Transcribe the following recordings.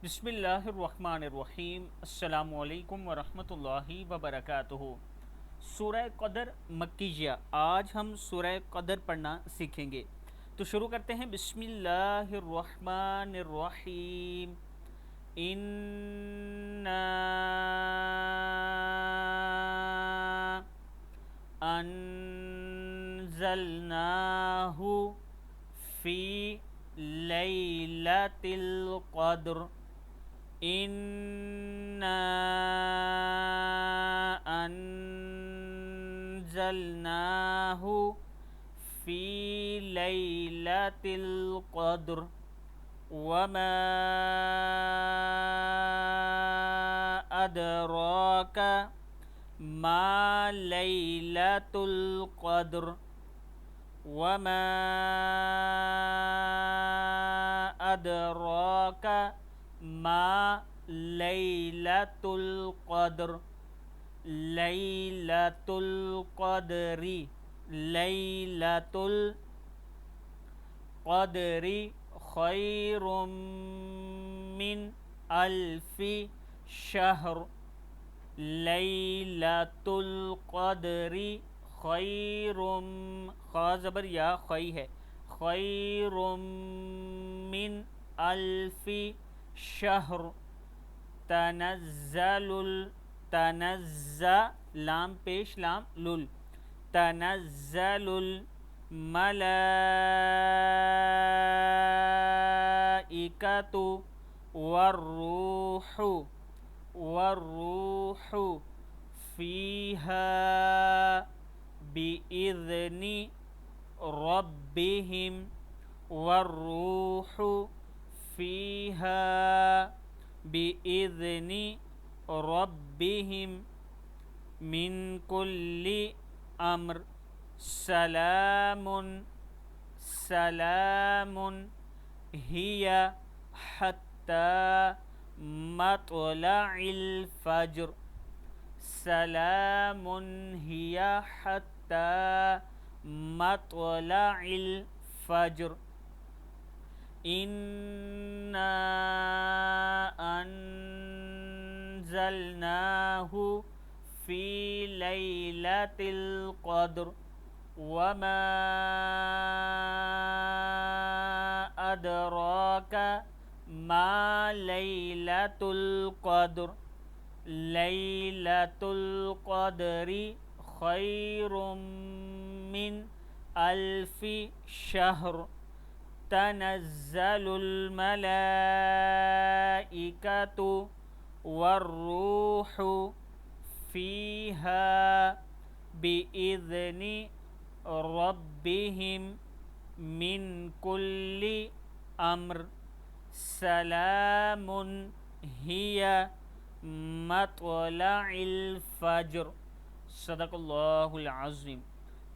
बिस्मिल्लाहिर्रहमानिर्रहीम। अस्सलामुअलैकुम वरहमतुल्लाहि वबरकातुहू। सूरह क़दर मक्किया। आज हम सूरह क़दर पढ़ना सीखेंगे। तो शुरू करते हैं। बिस्मिल्लाहिर्रहमानिर्रहीम। इन्ना अन्ज़लनाहु फ़ी लैलतिल क़द्र। इन्ना अन्ज़लनाहु फ़ी लैलतिल क़द्र वमा अदराका मा लैलतुल क़द्र वमा अदराका मा लैलतुल क़द्र। लैलतुल क़द्री लैलतुल क़द्री खैरुम मिन अल्फ़ि शहर। लैलतुल क़द्री खैरुम ख़ा ज़बर या खै है। खैरुम मिन अल्फ़ि शहर। तनज़्ज़लुल तनज़्ज़ा लाम पेश लाम लुल। तनज़्ज़लुल मलाइकतु वर्रूहु वर्रूहु फ़ीहा बिइज़्नि रब्बिहिम वर्रूहु फ़ीहा बिइज़्नि रब्बिहिम मिन कुल्लि अम्र। सलामुन सलामुन हिया हत्ता मत्लइल फ़ज्र। सलामुन हिया हत्ता मत्लइल फ़ज्र। इन्ना अन्ज़लनाहु फ़ी लैलतिल क़द्र वमा अदराका मा लैलतुल क़द्र। लैलतुल क़द्री खैरुम मिन अल्फ़ि शहर। तनज़्ज़लुल मलाइकतु वर्रूहु फ़ीहा बिइज़्नि रब्बिहिम मिन कुल्लि अम्र। सलामुन हिया मत्लइल फ़ज्र। सदक़ल्लाहुल अज़ीम।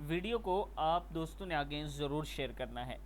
वीडियो को आप दोस्तों ने आगे ज़रूर शेयर करना है।